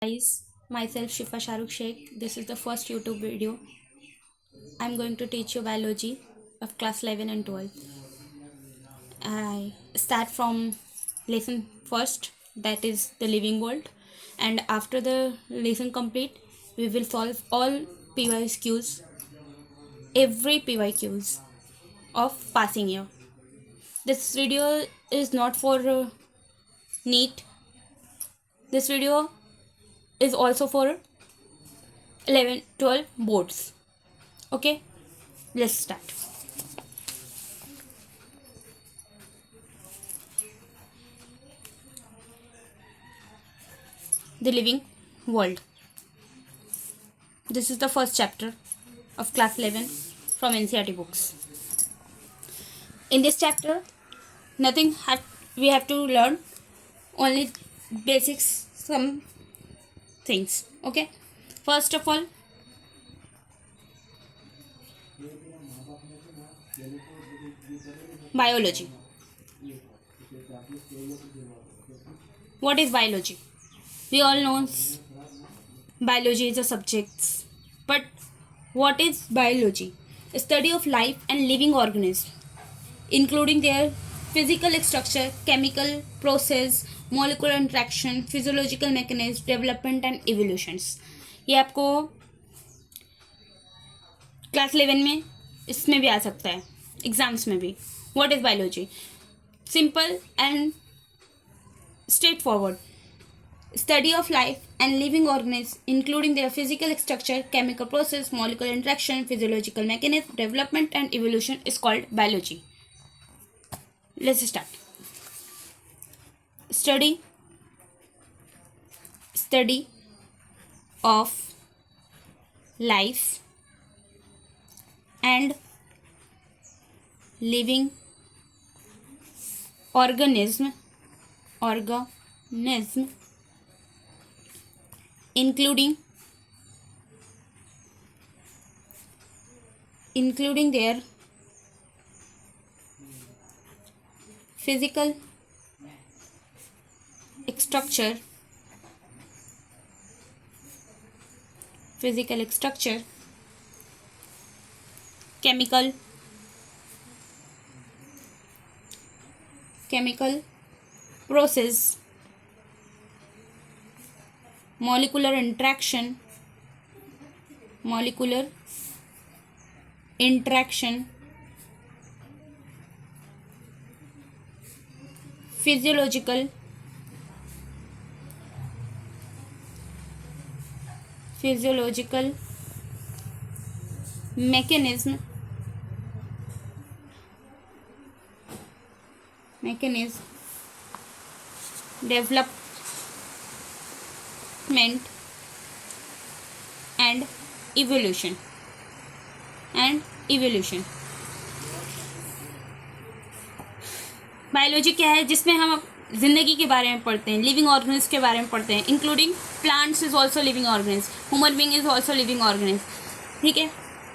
Guys, myself Shifa Shahrukh Sheikh. This is the first YouTube video. I'm going to teach you biology of class 11 and 12. I start from lesson first, that is the living world, and after the lesson complete, we will solve all PYQs, every PYQs of passing year. This video is not for NEET. This video is also for 11 12 boards. Okay, let's start. The living world. This is the first chapter of class 11 from NCERT books. In this chapter, nothing we have to learn, only basics, some things. Okay, first of all, biology. What is biology? We all know biology is a subject, but what is biology? A study of life and living organisms, including their physical structure, chemical process, molecular interaction, physiological mechanism, development and evolutions. ये आपको class 11 में इसमें भी आ सकता है, exams में भी. What is biology? Simple and straight forward. Study of life and living organisms, including their physical structure, chemical process, molecular interaction, physiological mechanism, development and evolution is called biology. Let's start. Study of life and living organism including their physical structure, chemical process, molecular interaction, physiological mechanism, development and evolution. Biology क्या है? जिसमें हम जिंदगी के बारे में पढ़ते हैं, लिविंग ऑर्गेनिज्म के बारे में पढ़ते हैं, including plants is also living organism, human being is also living organism. ठीक है,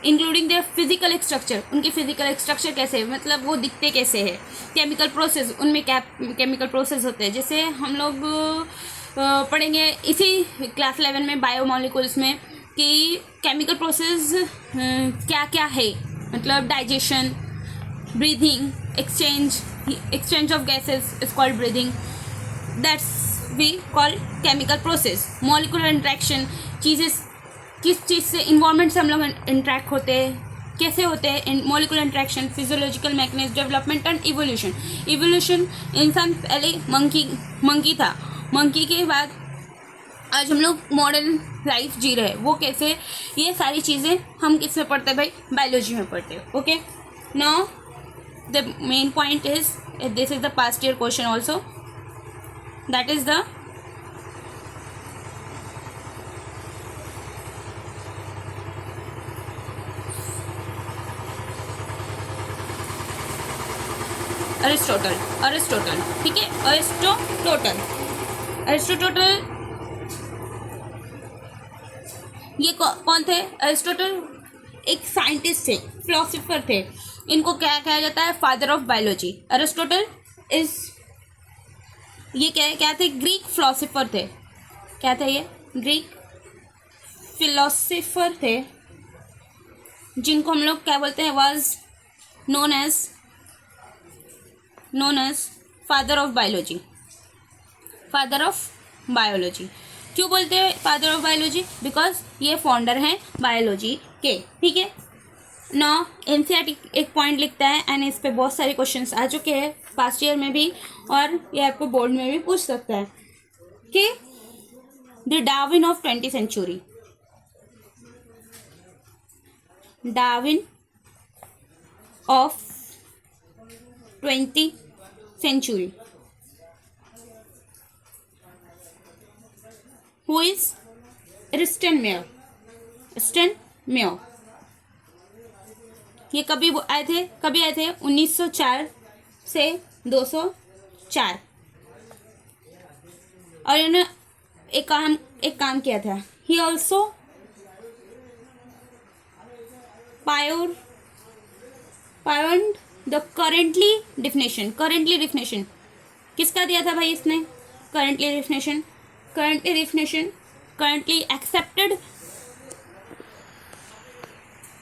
इंक्लूडिंग देयर फिजिकल स्ट्रक्चर. उनके फिजिकल स्ट्रक्चर कैसे है, मतलब वो दिखते कैसे है. केमिकल प्रोसेस, उनमें क्या केमिकल प्रोसेस होते हैं, जैसे हम लोग पढ़ेंगे इसी क्लास 11 में बायोमोलिकुल्स में कि केमिकल प्रोसेस क्या क्या है, मतलब digestion, breathing, exchange of gases is called breathing. That's we call chemical process. Molecular interaction, चीज़ें किस चीज़ से, इन्वायरमेंट से हम लोग इंट्रैक्ट होते हैं, कैसे होते हैं. Molecular interaction, physiological mechanism, development and evolution. इंसान पहले मंकी था, मंकी के बाद आज हम लोग मॉडर्न लाइफ जी रहे हैं. वो कैसे, ये सारी चीज़ें हम किस में पढ़ते हैं भाई? बायोलॉजी में पढ़ते हैं. Okay, now the main point is, this is the past year question also, that is the Aristotle. ठीक है, अरिस्टोटल ये कौन थे? अरिस्टोटल एक साइंटिस्ट थे, फिलोसोफर थे. इनको क्या कहा जाता है? Father of biology. Aristotle is ये क्या थे? ग्रीक फिलोसोफर थे. क्या थे ये? ग्रीक फिलोसोफर थे जिनको हम लोग क्या बोलते हैं, was known as father of biology. Father of biology क्यों बोलते हैं फादर ऑफ बायोलॉजी? बिकॉज ये फाउंडर हैं बायोलॉजी के। ठीक है, नौ एनसीईआरटी एक पॉइंट लिखता है एंड इस पे बहुत सारे क्वेश्चंस आ चुके हैं पास्ट ईयर में भी, और ये आपको बोर्ड में भी पूछ सकता है कि the Darwin of 20th century, Darwin of 20th century, who is Ernst Mayr. ये कभी आए थे 1904 से 204, और इन्होंने एक काम किया था। He also pioneered the currently definition किसका दिया था भाई इसने? Currently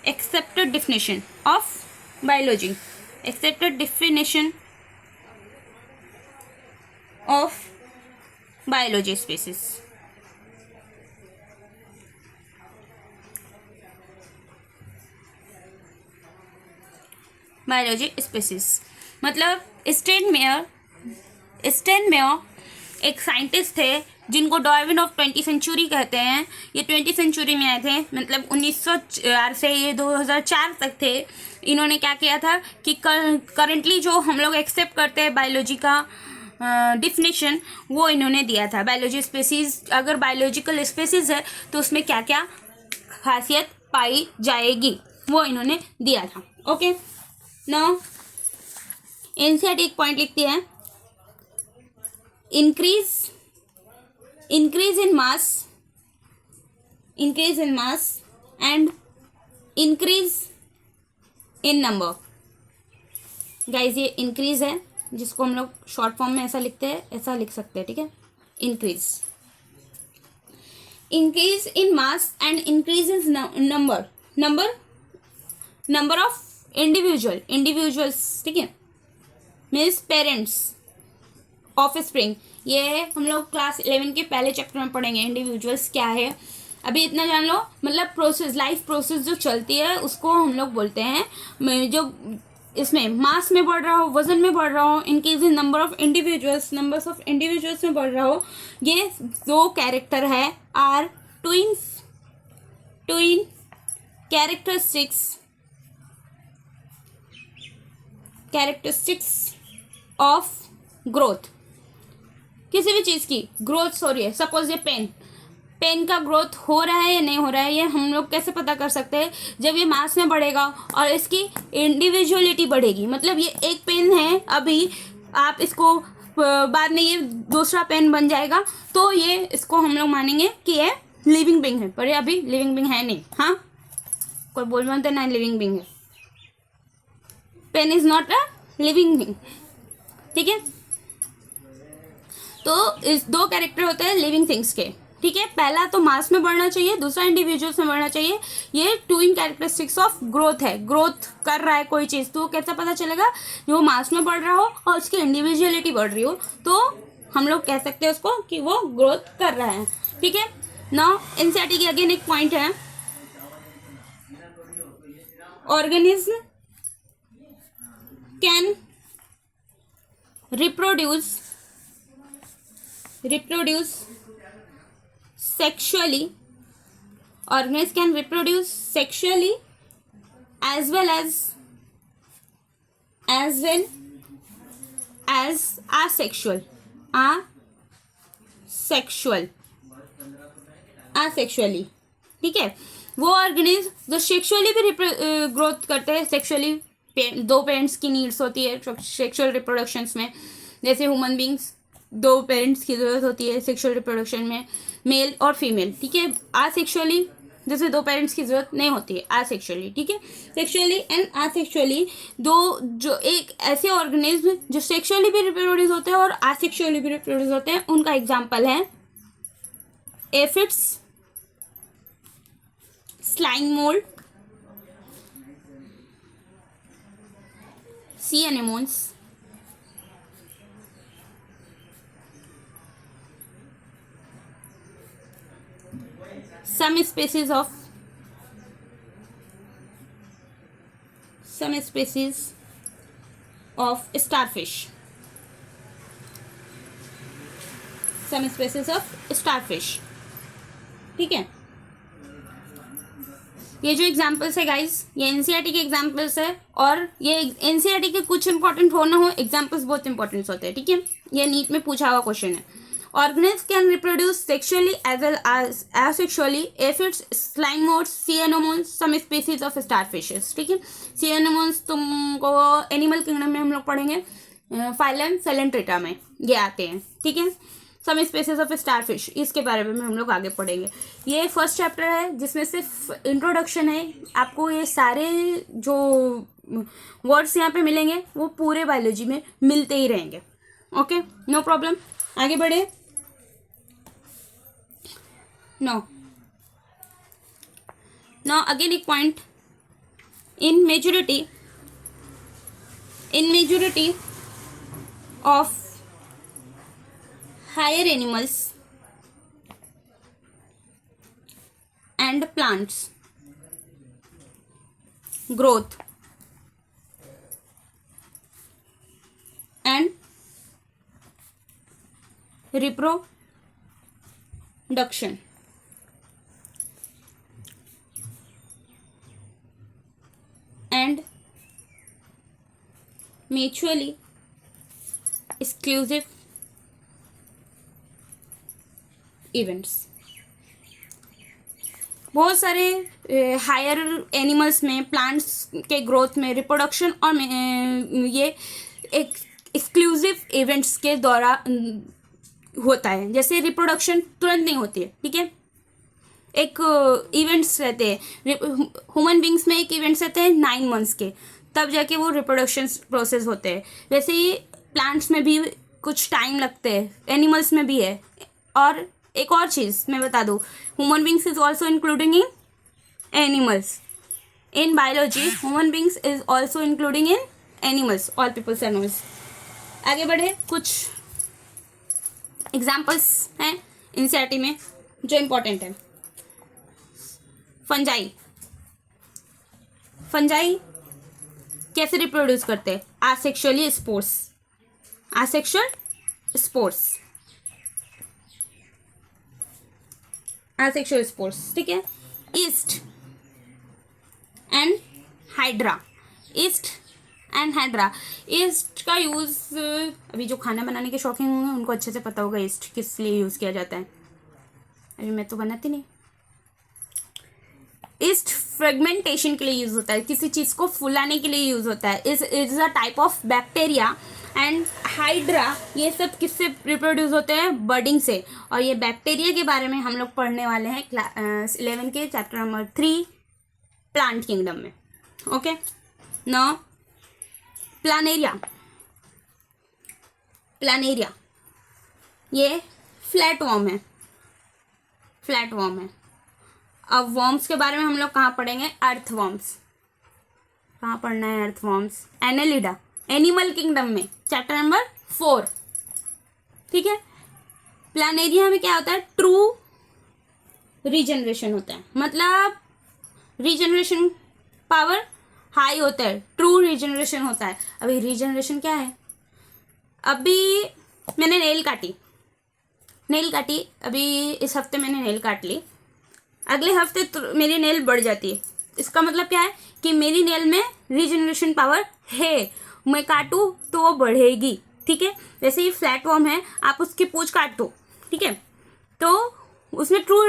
accepted definition of biology, accepted definition of biology species। Biology species मतलब स्टेन मेयर एक साइंटिस्ट थे जिनको डार्विन ऑफ 20th सेंचुरी कहते हैं। ये 20th सेंचुरी में आए थे, मतलब 1904 से ये 2004 तक थे। इन्होंने क्या किया था कि करंटली जो हम लोग एक्सेप्ट करते हैं बायोलॉजी का डिफिनेशन, वो इन्होंने दिया था। बायोलॉजी स्पीसीज, अगर बायोलॉजिकल स्पीसीज है तो उसमें क्या क्या खासियत पाई जाएगी, वो इन्होंने दिया था। ओके, नाउ एनसीईआरटी एक पॉइंट लिखती है, increase in mass and increase in number। Guys ये इंक्रीज है, जिसको हम लोग शॉर्ट फॉर्म में ऐसा लिखते हैं, ऐसा लिख सकते हैं। ठीक है, increase in mass and increase in number of individuals. ठीक है, मीन्स पेरेंट्स ऑफ स्प्रिंग। ये हम लोग क्लास 11 के पहले चैप्टर में पढ़ेंगे इंडिविजुअल्स क्या है। अभी इतना जान लो, मतलब प्रोसेस, लाइफ प्रोसेस जो चलती है उसको हम लोग बोलते हैं, जो इसमें मास में बढ़ रहा हो, वजन में बढ़ रहा हो, increase in numbers of individuals में बढ़ रहा हो। ये दो कैरेक्टर है, are twin characteristics of growth. किसी भी चीज़ की ग्रोथ हो रही है, सपोज ये पेन का ग्रोथ हो रहा है या नहीं हो रहा है, ये हम लोग कैसे पता कर सकते हैं? जब ये मास में बढ़ेगा और इसकी इंडिविजुअलिटी बढ़ेगी। मतलब ये एक पेन है, अभी आप इसको बाद में ये दूसरा पेन बन जाएगा, तो ये इसको हम लोग मानेंगे कि ये लिविंग बीइंग है, पर ये अभी लिविंग बीइंग है नहीं। हाँ, कोई बोल बोलते ना लिविंग बीइंग है, pen is not a living being. ठीक है, तो इस दो कैरेक्टर होते हैं लिविंग थिंग्स के। ठीक है, पहला तो मास में बढ़ना चाहिए, दूसरा इंडिविजुअल्स में बढ़ना चाहिए। ये ट्विन कैरेक्टरिस्टिक्स ऑफ ग्रोथ है। ग्रोथ कर रहा है कोई चीज़, तो कैसे पता चलेगा? जो मास में बढ़ रहा हो और उसकी इंडिविजुअलिटी बढ़ रही हो, तो हम लोग कह सकते हैं उसको कि वो ग्रोथ कर रहा है। ठीक है, नाउ एनसीईआरटी की अगेन एक पॉइंट है, organism can reproduce sexually। Organisms can reproduce sexually as well as asexually। ठीक है, वो ऑर्गेनिज्म जो सेक्सुअली भी ग्रोथ करते हैं, सेक्सुअली दो पेरेंट्स की नीड्स होती है सेक्सुअल रिप्रोडक्शंस में। जैसे ह्यूमन बींग्स, दो पेरेंट्स की ज़रूरत होती है सेक्सुअल रिप्रोडक्शन में, मेल और फीमेल। ठीक है, आसेक्सुअली जैसे दो पेरेंट्स की ज़रूरत नहीं होती है, आसेक्सुअली। ठीक है, सेक्सुअली एंड आसेक्सुअली दो, जो एक ऐसे ऑर्गेनिज्म जो सेक्सुअली भी रिप्रोड्यूस होते हैं और आसेक्सुअली भी रिप्रोड्यूस होते हैं, उनका एग्जाम्पल है aphids, slime mold, sea anemones, some species of starfish, some species of starfish. ठीक है, ये जो एग्जाम्पल्स है गाइस, ये एनसीईआरटी के एग्जाम्पल्स है, और ये एनसीईआरटी के कुछ इंपॉर्टेंट हो ना हो, एग्जाम्पल्स बहुत इंपॉर्टेंट होते हैं. ठीक है, ये नीट में पूछा हुआ क्वेश्चन है. Organism can reproduce sexually as well as asexually. Aphids, slime moulds, sea anemones, some species of starfishes. ठीक है, सी एनेमोन्स तुमको एनिमल किंगडम में हम लोग पढ़ेंगे, फाइलम सेलेंट्रेटा में ये आते हैं. ठीक है, सम स्पीसीज ऑफ स्टारफिश, इसके बारे में हम लोग आगे पढ़ेंगे. ये फर्स्ट चैप्टर है जिसमें सिर्फ इंट्रोडक्शन है. आपको ये सारे जो वर्ड्स यहाँ पे मिलेंगे वो पूरे बायोलॉजी में मिलते ही रहेंगे. Okay, no problem. आगे बढ़े. Now again एक point, in majority of higher animals and plants, growth and reproduction and mutually exclusive events. बहुत सारे हायर एनिमल्स में, प्लांट्स के ग्रोथ में, रिप्रोडक्शन और ये एक एक्सक्लूसिव इवेंट्स के द्वारा होता है. जैसे रिप्रोडक्शन तुरंत नहीं होती है. ठीक है, एक इवेंट्स रहते हैं. ह्यूमन बींग्स में एक इवेंट्स रहते हैं 9 months के, तब जाके वो रिप्रोडक्शन प्रोसेस होते हैं. वैसे ही प्लांट्स में भी कुछ टाइम लगते हैं, एनिमल्स में भी है. और एक और चीज़ मैं बता दूँ, human beings is also including in animals. In biology human beings is also including in animals, all peoples animals. आगे बढ़े. कुछ एग्जाम्पल्स हैं एनसीईआरटी में जो इम्पोर्टेंट है. फंजाई कैसे रिप्रोड्यूस करते हैं? Asexual spores. ठीक है. East and hydra. ईस्ट का यूज़, अभी जो खाना बनाने के शौकीन होंगे उनको अच्छे से पता होगा ईस्ट किस लिए यूज़ किया जाता है. अभी मैं तो बनाती नहीं. ईस्ट फ्रेगमेंटेशन के लिए यूज़ होता है, किसी चीज़ को फुलाने के लिए यूज़ होता है. Is a type of bacteria. And hydra, ये सब किससे रिप्रोड्यूस होते हैं? बर्डिंग से. और ये बैक्टीरिया के बारे में हम लोग पढ़ने वाले हैं 11 के चैप्टर नंबर 3 प्लांट किंगडम में. ओके. नाउ प्लानेरिया ये फ्लैट वर्म है. अब वर्म्स के बारे में हम लोग कहाँ पढ़ेंगे? अर्थवर्म्स. कहाँ पढ़ना है अर्थवर्म्स? एनेलिडा, एनिमल किंगडम में, चैप्टर नंबर 4. ठीक है. प्लानेरिया में क्या होता है? ट्रू रीजनरेशन होता है, मतलब रीजनरेशन पावर हाई होता है, ट्रू रीजनरेशन होता है. अभी रीजनरेशन क्या है? अभी मैंने नेल काटी, अभी इस हफ्ते मैंने नेल काट ली, अगले हफ्ते मेरी नेल बढ़ जाती है. इसका मतलब क्या है कि मेरी नेल में रीजनरेशन पावर है, मैं काटूँ तो वो बढ़ेगी. ठीक है. वैसे ही फ्लैट वर्म है, आप उसकी पूंछ काट दो, ठीक है, तो उसमें ट्रू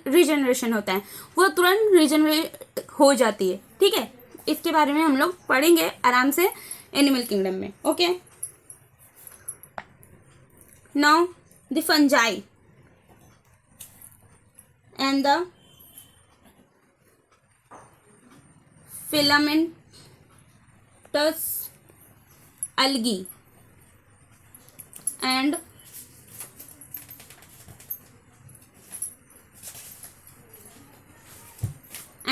रीजनरेशन होता है, वो तुरंत रीजनरेट हो जाती है. ठीक है. इसके बारे में हम लोग पढ़ेंगे आराम से एनिमल किंगडम में. Okay. Now the fungi and the filamentous algae and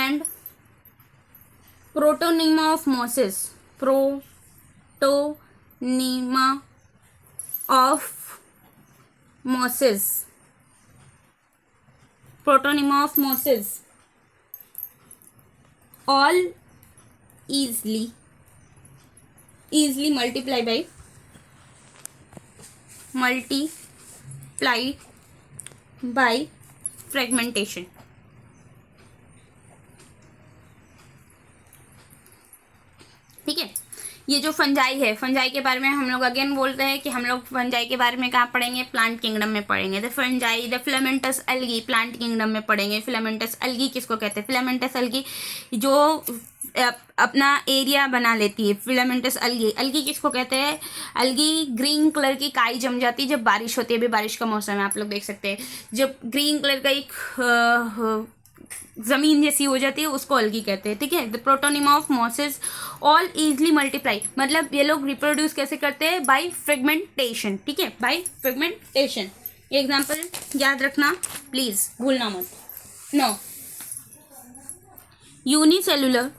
and protonema of mosses, protonema of mosses, protonema of mosses all easily multiplied by fragmentation. ठीक है, ये जो फंजाई है, फंजाई के बारे में हम लोग अगेन बोलते हैं कि हम लोग फंजाई के बारे में कहाँ पढ़ेंगे, प्लांट किंगडम में पढ़ेंगे। The fungi, the filamentous algae plant kingdom में पढ़ेंगे। फिलामेंटस एल्गी किसको कहते हैं? फिलामेंटस एल्गी जो अपना एरिया बना लेती है, फिलामेंटस एल्गी। एल्गी किसको कहते हैं? एल्गी ग्रीन कलर की काई जम जाती है जब बारिश होती है। अभी बारिश का मौसम है, आप लोग देख सकते हैं, जब ग्रीन कलर का एक जमीन जैसी हो जाती है उसको एल्गी कहते हैं। ठीक है, the protonema of mosses all easily multiply, मतलब ये लोग रिप्रोड्यूस कैसे करते हैं? By fragmentation. ठीक है, बाय फ्रेगमेंटेशन। ये एग्जांपल याद रखना प्लीज, भूलना मत। No, unicellular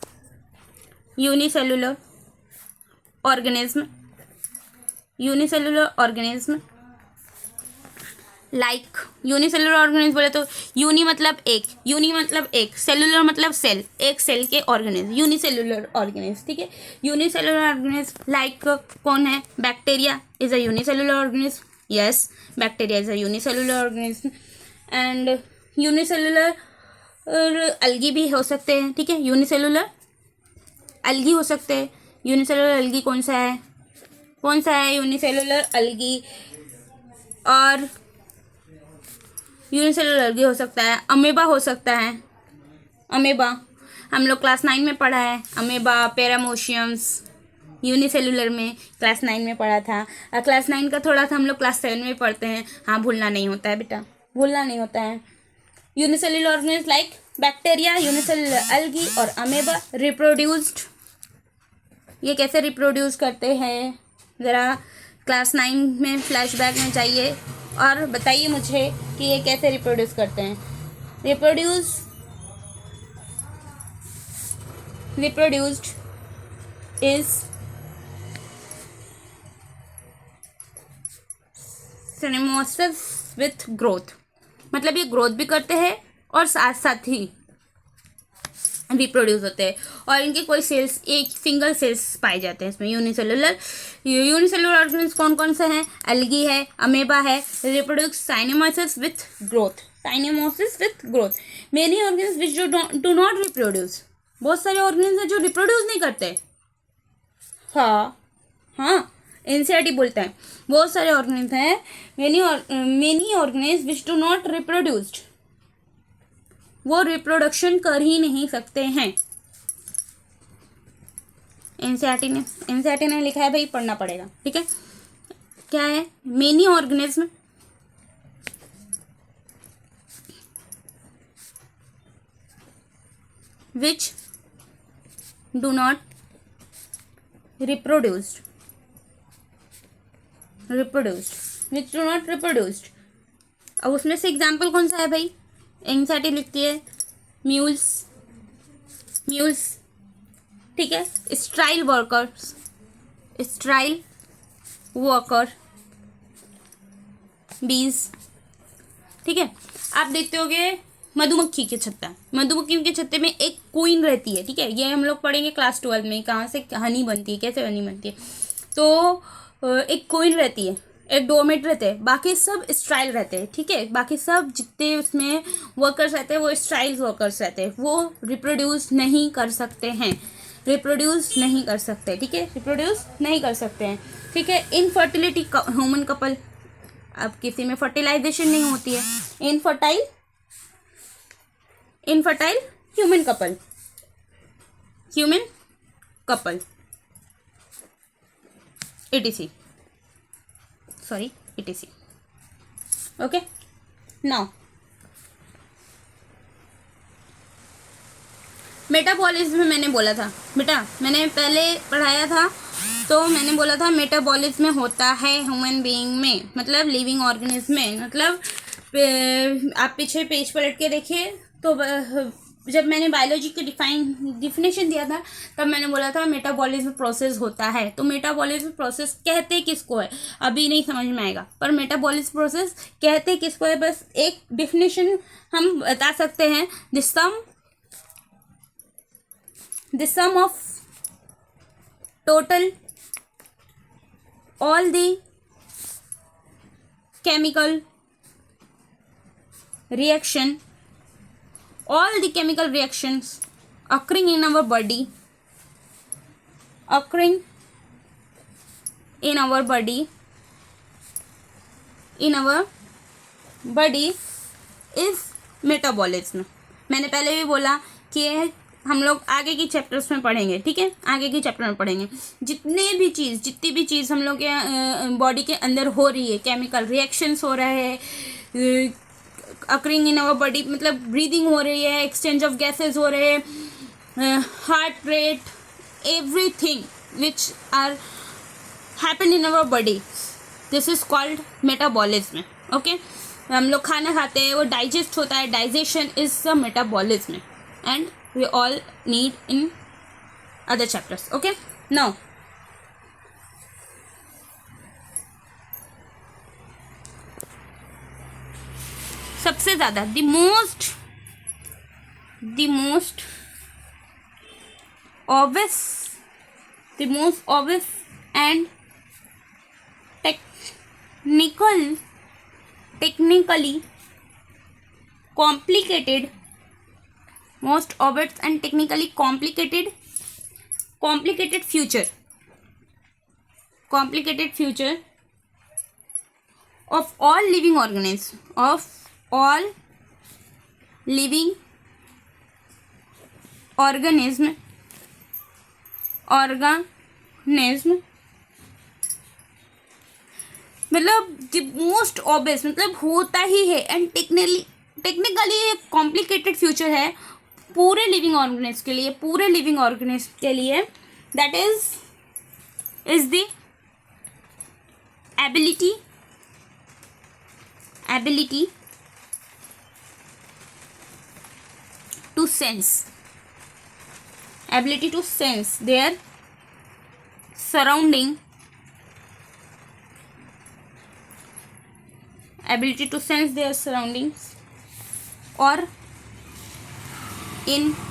organism, like unicellular organism बोले तो यूनी मतलब एक, सेलुलर मतलब सेल, एक सेल के ऑर्गेनिज्म, यूनिसेलुलर ऑर्गेनिज्म। ठीक है, यूनिसेलुलर ऑर्गेनिज्म लाइक कौन है? Bacteria is a unicellular organism. Yes, bacteria is a unicellular organism. And unicellular algae भी हो सकते हैं। ठीक है, यूनिसेलुलर एल्गी हो सकते हैं। यूनिसेलुलर एल्गी कौन सा है यूनिसेलुलर एल्गी? और यूनिसेलुलर एल्गी हो सकता है, अमेबा हो सकता है। अमेबा हम लोग क्लास 9 में पढ़ा है, अमेबा, पैरामोशियम्स, यूनिसेलुलर में क्लास 9 में पढ़ा था। क्लास 9 का थोड़ा सा हम लोग क्लास 7 में पढ़ते हैं। हाँ, भूलना नहीं होता है बेटा, भूलना नहीं होता है। Unicellular organism like bacteria, unicellular algae और अमेबा रिप्रोड्यूस्ड। ये कैसे रिप्रोड्यूस करते हैं? ज़रा क्लास 9 में फ्लैशबैक में जाइए और बताइए मुझे कि ये कैसे रिप्रोड्यूस करते हैं। रिप्रोड्यूस्ड इज सिनेमोसिस विथ ग्रोथ, मतलब ये ग्रोथ भी करते हैं और साथ साथ ही रिप्रोड्यूस होते हैं। और इनके कोई सेल्स, एक सिंगल सेल्स पाए जाते हैं इसमें। यूनिसेलुलर ऑर्गेनिज्म कौन कौन से हैं? एल्गी है, अमेबा है। Reproduce synonymous with growth, many organism which do not reproduce, बहुत सारे ऑर्गेनिज्म हैं जो रिप्रोड्यूस नहीं करते। हाँ, एनसीईआरटी बोलता है बहुत सारे ऑर्गेनिज्म हैं, many organism which do not reproduced, वो रिप्रोडक्शन कर ही नहीं सकते हैं। एनसीईआरटी ने लिखा है भाई, पढ़ना पड़ेगा। ठीक है, क्या है? Many organism which do not reproduced, अब उसमें से एग्जाम्पल कौन सा है भाई? एंग्जाइटी लिखती है म्यूल्स, ठीक है, स्ट्राइल वर्कर, बीज। ठीक है, आप देखते होगे मधुमक्खी के छत्ते में एक क्वीन रहती है। ठीक है, ये हम लोग पढ़ेंगे क्लास 12 में, कहाँ से हनी बनती है, कैसे हनी बनती है। तो एक क्वीन रहती है, एक डोमेट रहते हैं, बाकी सब स्ट्राइल रहते हैं। ठीक है, बाकी सब जितने उसमें वर्कर्स रहते हैं वो स्ट्राइल वर्कर्स रहते हैं, वो रिप्रोड्यूस नहीं कर सकते हैं। ठीक है, ठीक है। इनफर्टिलिटी ह्यूमन कपल, अब किसी में फर्टिलाइजेशन नहीं होती है, infertile human couple etc. Okay, now metabolism मैंने बोला था बेटा, मैंने पहले पढ़ाया था, तो मैंने बोला था मेटाबॉलिज्म होता है ह्यूमन बीइंग में, मतलब लिविंग ऑर्गेनिज्म में। मतलब आप पीछे पेज पलट के देखिए तो जब मैंने बायोलॉजी की डिफिनेशन दिया था तब मैंने बोला था मेटाबॉलिज्म प्रोसेस होता है। तो मेटाबॉलिज्म प्रोसेस कहते किसको है अभी नहीं समझ में आएगा, पर मेटाबॉलिज्म प्रोसेस कहते किसको है, बस एक डिफिनेशन हम बता सकते हैं, the sum of total all the chemical reactions occurring in our body is metabolism। मैंने पहले भी बोला कि हम लोग आगे की चैप्टर्स में पढ़ेंगे, ठीक है, आगे की चैप्टर में पढ़ेंगे। जितनी भी चीज़ हम लोग के बॉडी के अंदर हो रही है, केमिकल रिएक्शंस हो रहे हैं, अकरिंग इन आवर बॉडी, मतलब ब्रीदिंग हो रही है, एक्सचेंज ऑफ गैसेस हो रहे हैं, heart rate, everything which are happen in our body, this is called metabolism. Okay, हम लोग खाना खाते हैं, वो डाइजेस्ट होता है, digestion is the metabolism and we all need in other chapters। okay, now सबसे ज़्यादा the most obvious and technically complicated future of all living organism मतलब द मोस्ट ऑब्वियस मतलब होता ही है, एंड टेक्निकली एक कॉम्प्लिकेटेड फ्यूचर है पूरे living organism के लिए, that is the ability to sense their surrounding, or environment,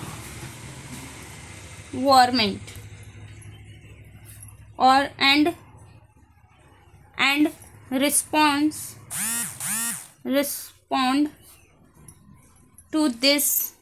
or and respond to this